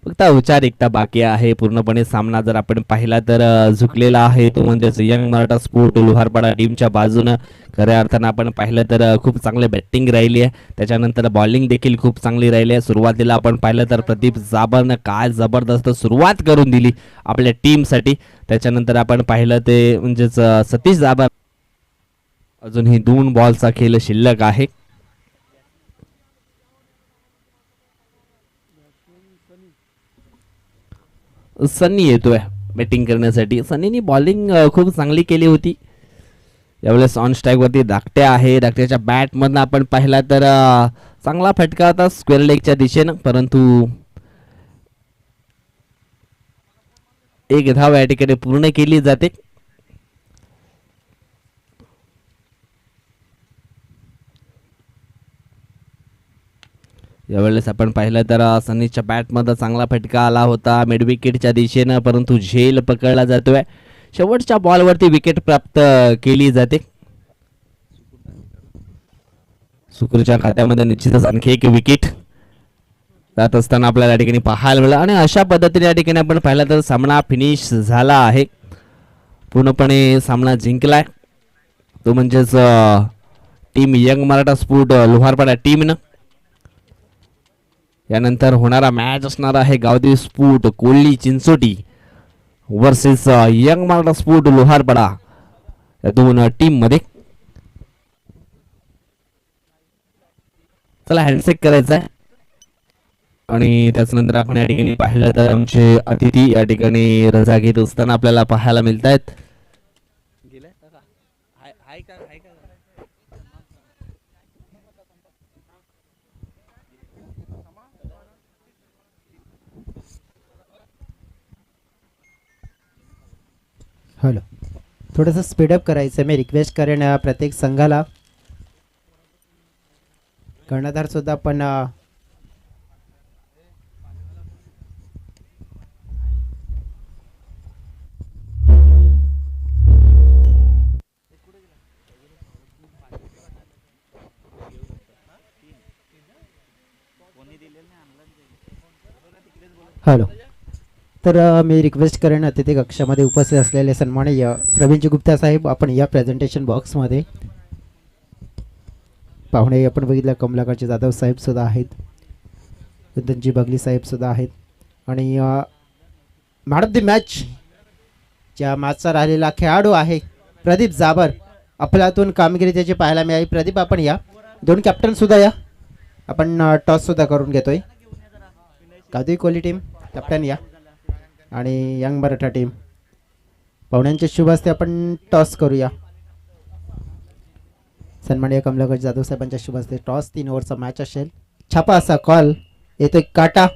फक्त औपचारिकता बाकी आहे. पूर्णपणे सामना जर आपण पाहिला तर झुकलेला आहे तो म्हणजेच यंग मराठा स्फूट लोहारपाडा टीमच्या बाजूनं. खऱ्या अर्थानं आपण पाहिलं तर खूप चांगली बॅटिंग राहिली आहे. त्याच्यानंतर बॉलिंग देखील खूप चांगली राहिली आहे. सुरुवातीला आपण पाहिलं तर प्रदीप जाबरनं काय जबरदस्त सुरुवात करून दिली आपल्या टीमसाठी. त्याच्यानंतर आपण पाहिलं ते म्हणजेच सतीश जाबर. अजूनही 2 बॉलचा खेळ शिल्लक आहे. सन्नी येतोय बॅटिंग करण्यासाठी. सन्नीनी बॉलिंग खूप चांगली केली होती. यावेळेस ऑन स्ट्राईक वरती धाकट्या आहे. धाकट्याच्या बॅट मधनं आपण पाहिला तर चांगला फटका होता स्क्वेअर लेगच्या दिशेनं, परंतु एक धाव या ठिकाणी पूर्ण केली जाते. यावेळेस आपण पाहिलं तर सनीच्या बॅटमध्ये चांगला फटका आला होता मिड विकेटच्या दिशेनं, परंतु झेल पकडला जातोय. शेवटच्या बॉलवरती विकेट प्राप्त केली जाते. सुकरच्या खात्यामध्ये निश्चितच आणखी एक विकेट जात असताना आपल्याला या ठिकाणी पाहायला मिळालं आणि अशा पद्धतीने या ठिकाणी आपण पाहिला तर सामना फिनिश झाला आहे. पूर्णपणे सामना जिंकलाय तो म्हणजेच टीम यंग मराठा स्फूट लोहारपाडा टीमनं. यानंतर होणारा मॅच असणार आहे गावदेवी स्फूट कोल्ली चिंचोटी वर्सेस यंग मराठा स्फूट लोहारपाडा या दोन टीम मध्ये. चला हँडशेक करायचा आहे आणि त्याच्यानंतर आपण या ठिकाणी पाहिलं तर आमचे अतिथी या ठिकाणी रजा घेत असताना आपल्याला पाहायला मिळत आहेत. हॅलो थोडंसं स्पीडअप करायचं मी रिक्वेस्ट करेन प्रत्येक संघाला. कर्णधार सुद्धा पण कोणी दिलेलं नाही आणलं हॅलो. तर मी रिक्वेस्ट करेन अतिथी कक्षामध्ये उपस्थित असलेले सन्माननीय प्रवीणजी गुप्ता साहेब आपण या प्रेझेंटेशन बॉक्समध्ये. पाहुणे आपण बघितलं कमलाकरचे जाधव साहेब सुद्धा आहेत, कुंदनजी बगली साहेब सुद्धा आहेत. आणि मॅन ऑफ द मॅच ज्या मॅचचा राहिलेला खेळाडू आहे प्रदीप जाबर. आपल्यातून कामगिरी त्याची पाहायला मिळाली. प्रदीप आपण या. दोन कॅप्टन सुद्धा या. आपण टॉस सुद्धा करून घेतोय. कादुई कोहली टीम कॅप्टन या आणि यंग मराठा टीम. पाहुण्यांच्या शुभ हस्ते आपण टॉस करूया. सन्माननीय कमलाकर जाधव साहेबांच्या शुभ हस्ते टॉस. 3 ओव्हरचा मॅच असेल. छापा असा कॉल येतोय. काटा.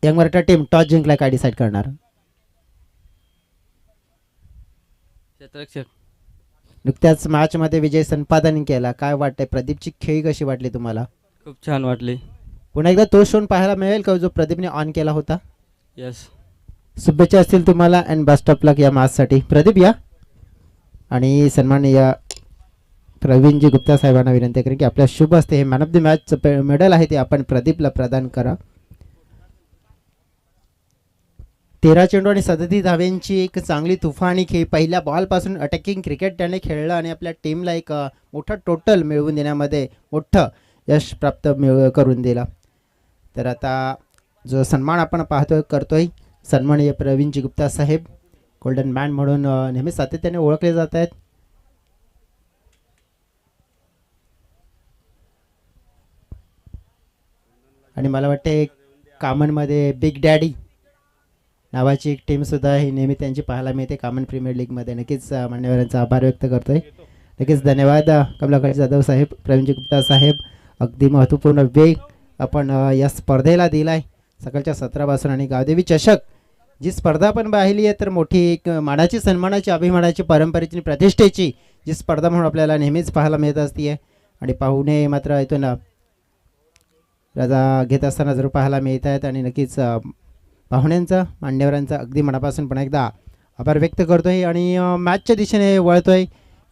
यंग मराठा टीम टॉस जिंकला, काय डिसाईड करणार? नुकत्याच मॅच मध्ये विजय संपादन केला. काय वाटतंय प्रदीपची खेळी कशी वाटली तुम्हाला? खूप छान वाटली. पुन्हा एकदा तो शोन पाहायला मिळेल का जो प्रदीपने ऑन केला होता? यस. शुभेच्छा असतील तुम्हाला अँड बेस्ट ऑफ लक या मॅचसाठी. प्रदीप या. आणि सन्माननीय प्रवीणजी गुप्ता साहेबांना विनंती करेन की आपल्या शुभ हस्ते हे मॅन ऑफ द मॅचचं मेडल आहे ते आपण प्रदीपला प्रदान करा. 13 चेंडू आणि 37 धाव्यांची एक चांगली तुफानी खेळ. पहिल्या बॉलपासून अटॅकिंग क्रिकेट त्याने खेळलं आणि आपल्या टीमला एक मोठं टोटल मिळवून देण्यामध्ये मोठं यश प्राप्त करून दिला. तर आता जो सन्मान आपण करतोय सन्माननीय प्रवीणजी गुप्ता साहेब गोल्डन मॅन म्हणून नेहमी सातत्याने ओळखले जात आहेत. आणि मला वाटते कामनमध्ये बिग डॅडी नावाची एक टीमसुद्धा ही नेहमी त्यांची पाहायला मिळते कामन प्रीमियर लीगमध्ये. नक्कीच मान्यवरांचा आभार व्यक्त करतोय. नक्कीच धन्यवाद कमलाकर जाधव साहेब, प्रवीणजी गुप्ता साहेब. अगदी महत्त्वपूर्ण वेग आपण या स्पर्धेला दिला आहे सकाळच्या सत्रापासून. आणि गावदेवी चषक जी स्पर्धा आपण पाहिली आहे तर मोठी एक मानाची, सन्मानाची, अभिमानाची, परंपरेची, प्रतिष्ठेची जी स्पर्धा म्हणून आपल्याला नेहमीच पाहायला मिळत असते. आणि पाहुणे मात्र इथून रजा घेत असताना जरूर पाहायला मिळत आहेत. आणि नक्कीच पाहुण्यांचा, मान्यवरांचा अगदी मनापासून पुन्हा एकदा आभार व्यक्त करतोय. आणि मॅचच्या दिशेने वळतोय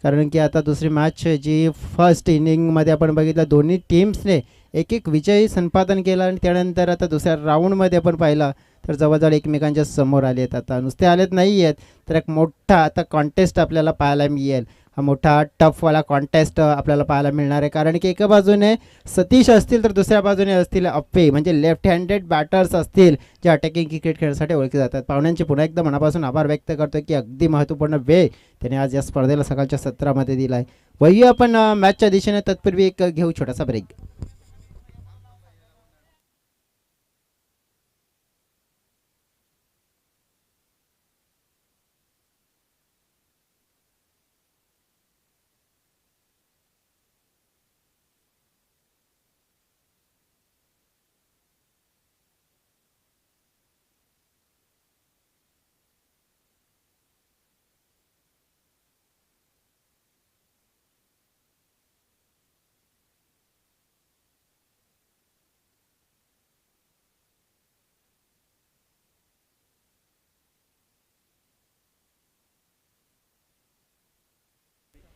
कारण की आता दुसरी मॅच जी फर्स्ट इनिंगमध्ये आपण बघितलं दोन्ही टीम्सने एक एक विजयी संपादन केला. आणि त्यानंतर आता दुसऱ्या राऊंडमध्ये आपण पाहिलं तर जवळजवळ एकमेकांच्या समोर आले आहेत. आता नुसते आलेत नाही आहेत तर एक मोठा आता कॉन्टेस्ट आपल्याला पाहायला मिळेल. हा मोठा टफवाला कॉन्टेस्ट आपल्याला पाहायला मिळणार आहे कारण की एका बाजूने सतीश असतील तर दुसऱ्या बाजूने असतील अप्पे, म्हणजे लेफ्ट हँडेड बॅटर्स असतील जे अटॅकिंग क्रिकेट खेळण्यासाठी ओळखले जातात. पाहुण्यांचे पुन्हा एकदा मनापासून आभार व्यक्त करतो की अगदी महत्त्वपूर्ण वेळ त्याने आज या स्पर्धेला सकाळच्या सत्रामध्ये दिला आहे. वळूया आपण मॅचच्या दिशेने. तत्पूर्वी एक घेऊ छोटासा ब्रेक.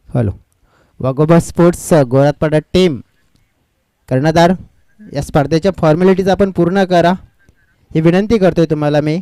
हॅलो. वाघोबा स्पोर्ट्स गोरातपाडा टीम कर्णधार या स्पर्धेच्या फॉर्मॅलिटीज आपण पूर्ण करा ही विनंती करतोय तुम्हाला मी.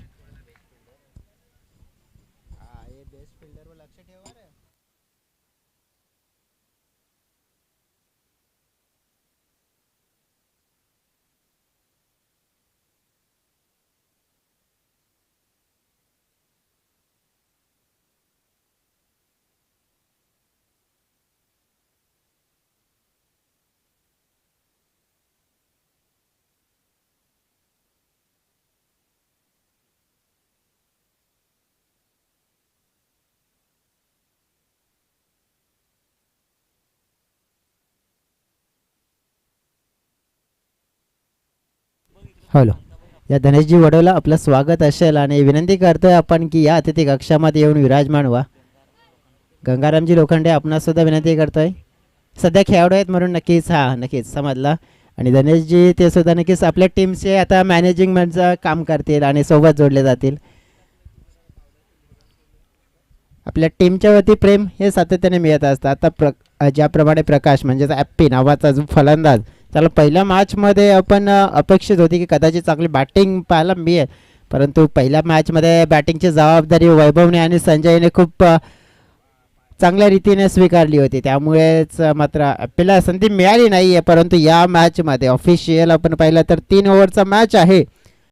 हॅलो. या धनेशजी वडोला आपलं स्वागत असेल आणि विनंती करतोय आपण की या अतिथी कक्षामध्ये येऊन विराजमान व्हा. गंगारामजी लोखंडे आपणास सुद्धा विनंती करतोय. सध्या खेळाडू आहेत म्हणून नक्कीच समजला. आणि धनेशजी ते सुद्धा नक्कीच आपल्या टीमचे आता मॅनेजिंगचं काम करतील आणि सोबत जोडले जातील. आपल्या टीमच्या वरती प्रेम हे सातत्याने मिळत असतं. आता ज्याप्रमाणे प्रकाश म्हणजेच ॲप्पी नावाचा जो फलंदाज, त्याला पहिल्या मॅचमध्ये आपण अपेक्षित होती की कदाचित चांगली बॅटिंग पाहायला मिळेल, परंतु पहिल्या मॅचमध्ये बॅटिंगची जबाबदारी वैभवने आणि संजयने खूप चांगल्या रीतीने स्वीकारली होती. त्यामुळेच मात्र आपल्याला संधी मिळाली नाही आहे. परंतु या मॅचमध्ये ऑफिशियल आपण पाहिलं तर 3 ओव्हरचा मॅच आहे.